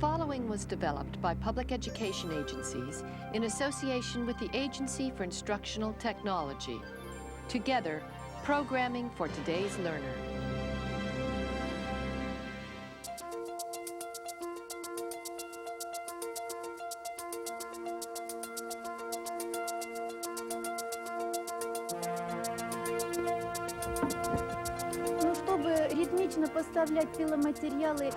following was developed by public education agencies in association with the Agency for Instructional Technology. Together, programming for today's learner. Чтобы ритмично поставлять пиломатериалы.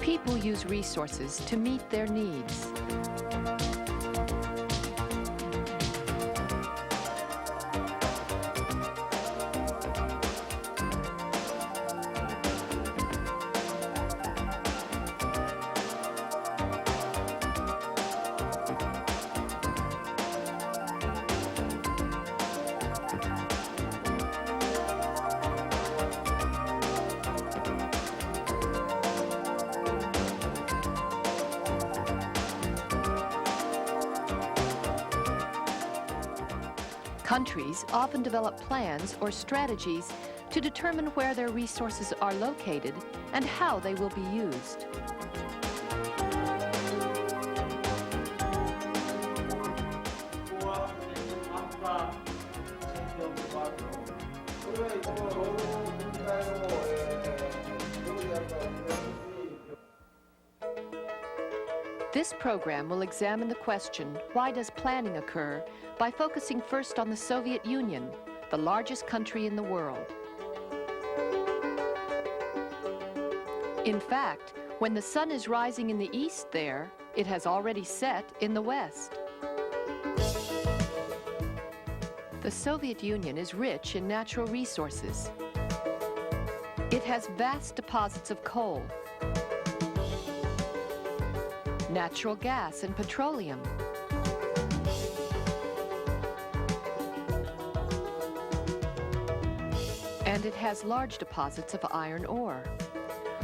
People use resources to meet their needs. Countries often develop plans or strategies to determine where their resources are located and how they will be used. This program will examine the question, why does planning occur, by focusing first on the Soviet Union, the largest country in the world. In fact, when the sun is rising in the east there, it has already set in the west. The Soviet Union is rich in natural resources. It has vast deposits of coal, natural gas and petroleum, and it has large deposits of iron ore.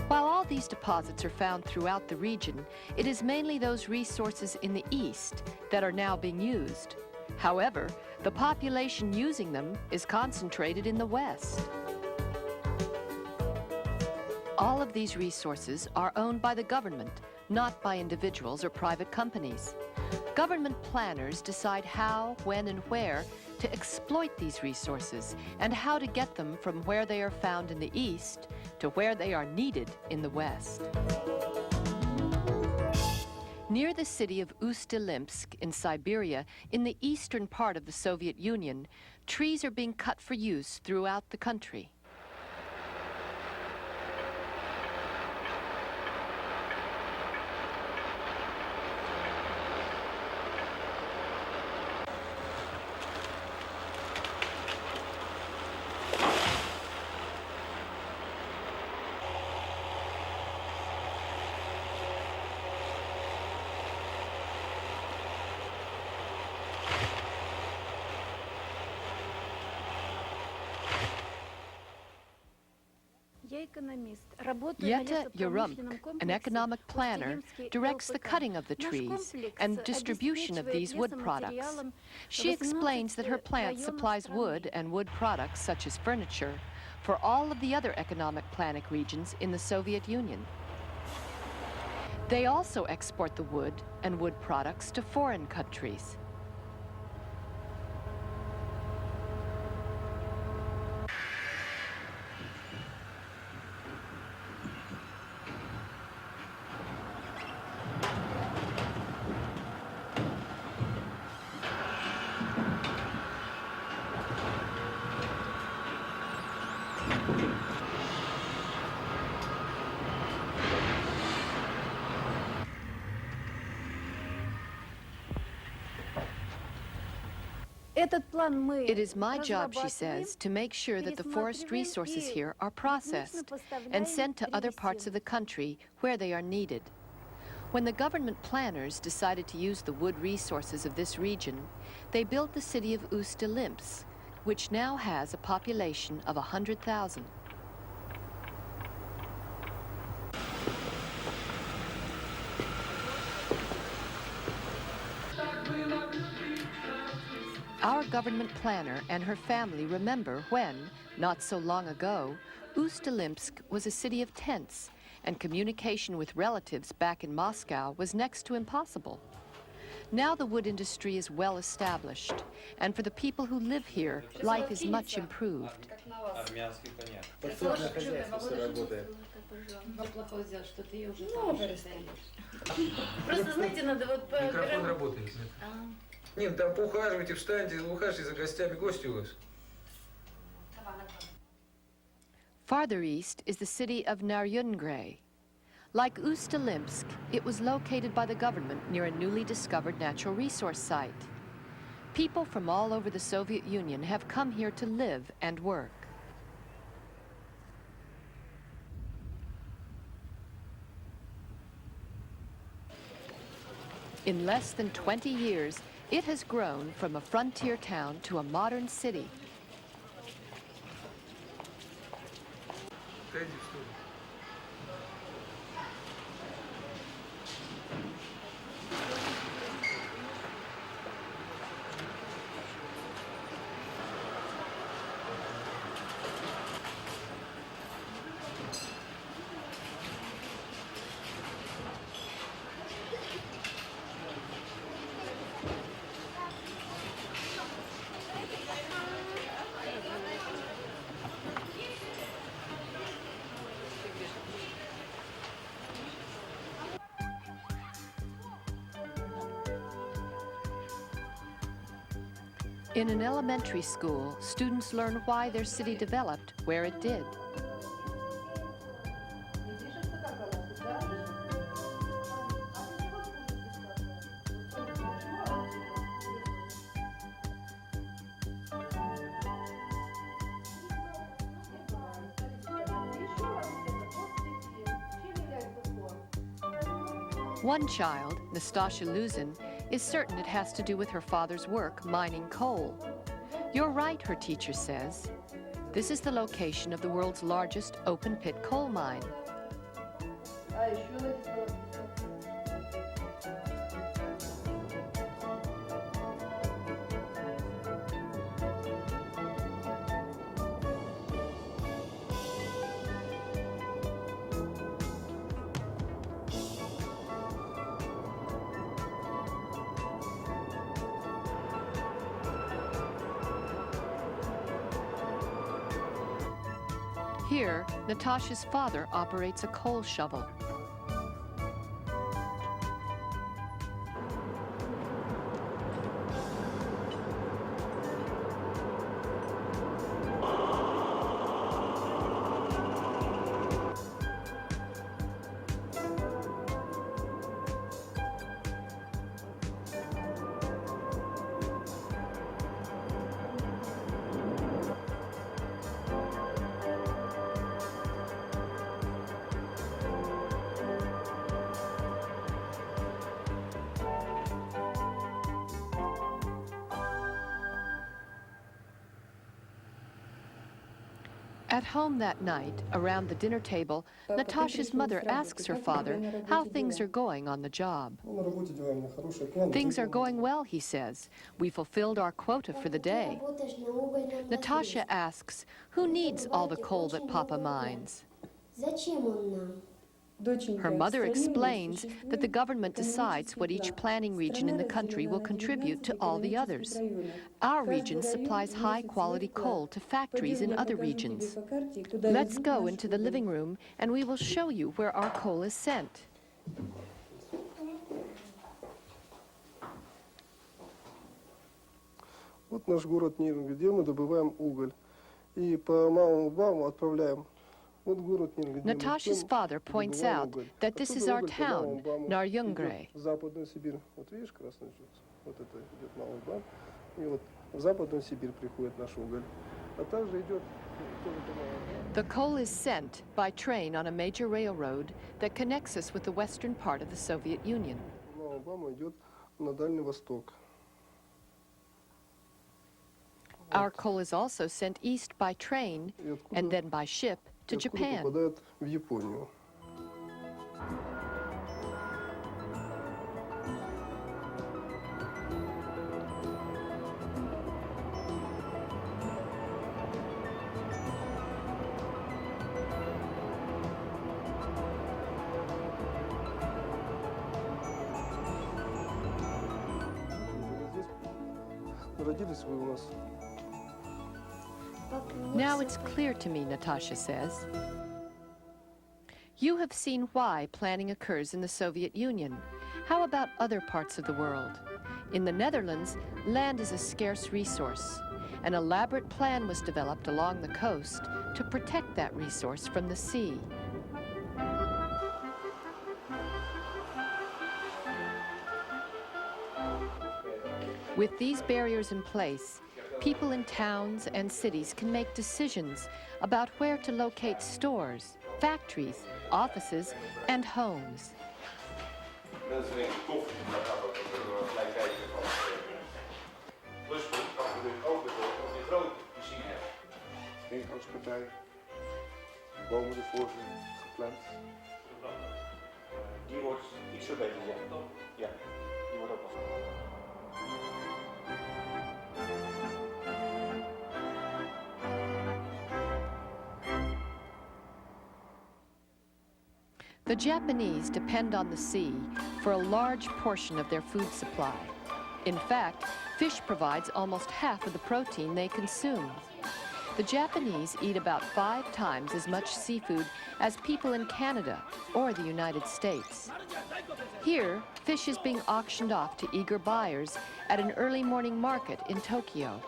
While all these deposits are found throughout the region, it is mainly those resources in the east that are now being used. However, the population using them is concentrated in the west. All of these resources are owned by the government, not by individuals or private companies. Government planners decide how, when, and where to exploit these resources and how to get them from where they are found in the east to where they are needed in the west. Near the city of Ust-Ilimsk in Siberia, in the eastern part of the Soviet Union, trees are being cut for use throughout the country. Yeta Yerumk, an economic planner, directs the cutting of the trees and distribution of these wood products. She explains that her plant supplies wood and wood products, such as furniture, for all of the other economic planning regions in the Soviet Union. They also export the wood and wood products to foreign countries. Этот план мы It is my job, she разрабатываем, says, to make sure that the forest пересматриваем resources и here are ритмично processed and sent to other parts of the country where they are needed. When the government planners decided to use the wood resources of this region, they built the city of Ust-Ilimsk, which now has a population of 100,000. Our government planner and her family remember when, not so long ago, Ust-Ilimsk was a city of tents, and communication with relatives back in Moscow was next to impossible. Now the wood industry is well established, and for the people who live here, life is much improved. Микрофон работает. Нин, там поухаживайте, встаньте, ухаживайте за гостями, гости у вас. Farther east is the city of Naryungray. Like Ust-Ilimsk, it was located by the government near a newly discovered natural resource site. People from all over the Soviet Union have come here to live and work. In less than 20 years, it has grown from a frontier town to a modern city. In an elementary school, students learn why their city developed where it did. One child, Nastasha Luzin, is certain it has to do with her father's work mining coal. You're right, her teacher says. This is the location of the world's largest open-pit coal mine. Here, Natasha's father operates a coal shovel. At home that night, around the dinner table, Natasha's mother asks her father how things are going on the job. Things are going well, he says. We fulfilled our quota for the day. Natasha asks, who needs all the coal that Papa mines? Her mother explains that the government decides what each planning region in the country will contribute to all the others. Our region supplies high-quality coal to factories in other regions. Let's go into the living room and we will show you where our coal is sent. Вот наш город Ниринг, где мы добываем уголь. И по малому балу отправляем. Natasha's father points out that this is our town, Naryungray. в Западную Сибирь приходит наш уголь. А также идет тоже по Малому. The coal is sent by train on a major railroad that connects us with the western part of the Soviet Union. По Малому Баму идет на Дальний Восток. Our coal is also sent east by train И откуда, and then by ship to и откуда Japan. попадает в Японию. Здесь родились вы у нас. Now it's clear to me, Natasha says. You have seen why planning occurs in the Soviet Union. How about other parts of the world? In the Netherlands, land is a scarce resource. An elaborate plan was developed along the coast to protect that resource from the sea. With these barriers in place, people in towns and cities can make decisions about where to locate stores, factories, offices, and homes. Mensen denken koffie, daar gaan we ook gelijk kijken van. Pluspunt kan natuurlijk ook betekenen dat je een grote machine hebt. Ingangspartij, bomen ervoor zijn gepland. Die wordt iets verbeterd, ja. Ja, die wordt ook nog verbeterd. The Japanese depend on the sea for a large portion of their food supply. In fact, fish provides almost half of the protein they consume. The Japanese eat about 5 times as much seafood as people in Canada or the United States. Here, fish is being auctioned off to eager buyers at an early morning market in Tokyo.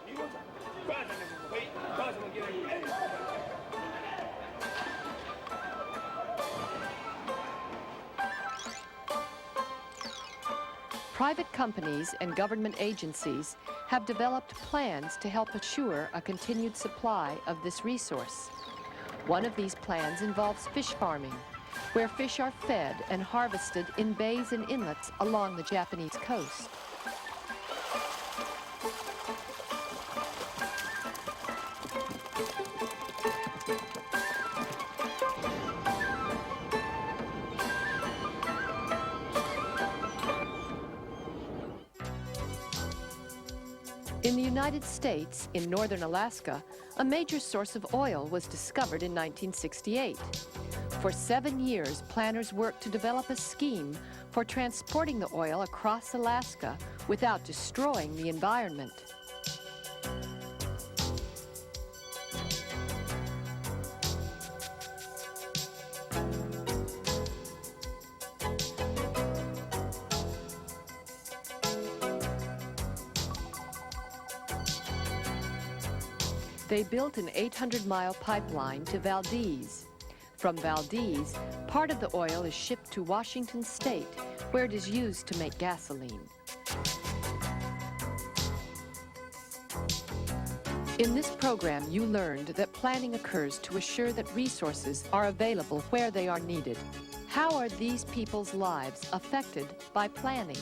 Private companies and government agencies have developed plans to help assure a continued supply of this resource. One of these plans involves fish farming, where fish are fed and harvested in bays and inlets along the Japanese coast. In the United States, in northern Alaska, a major source of oil was discovered in 1968. For 7 years, planners worked to develop a scheme for transporting the oil across Alaska without destroying the environment. They built an 800-mile pipeline to Valdez. From Valdez, part of the oil is shipped to Washington State, where it is used to make gasoline. In this program, you learned that planning occurs to assure that resources are available where they are needed. How are these people's lives affected by planning?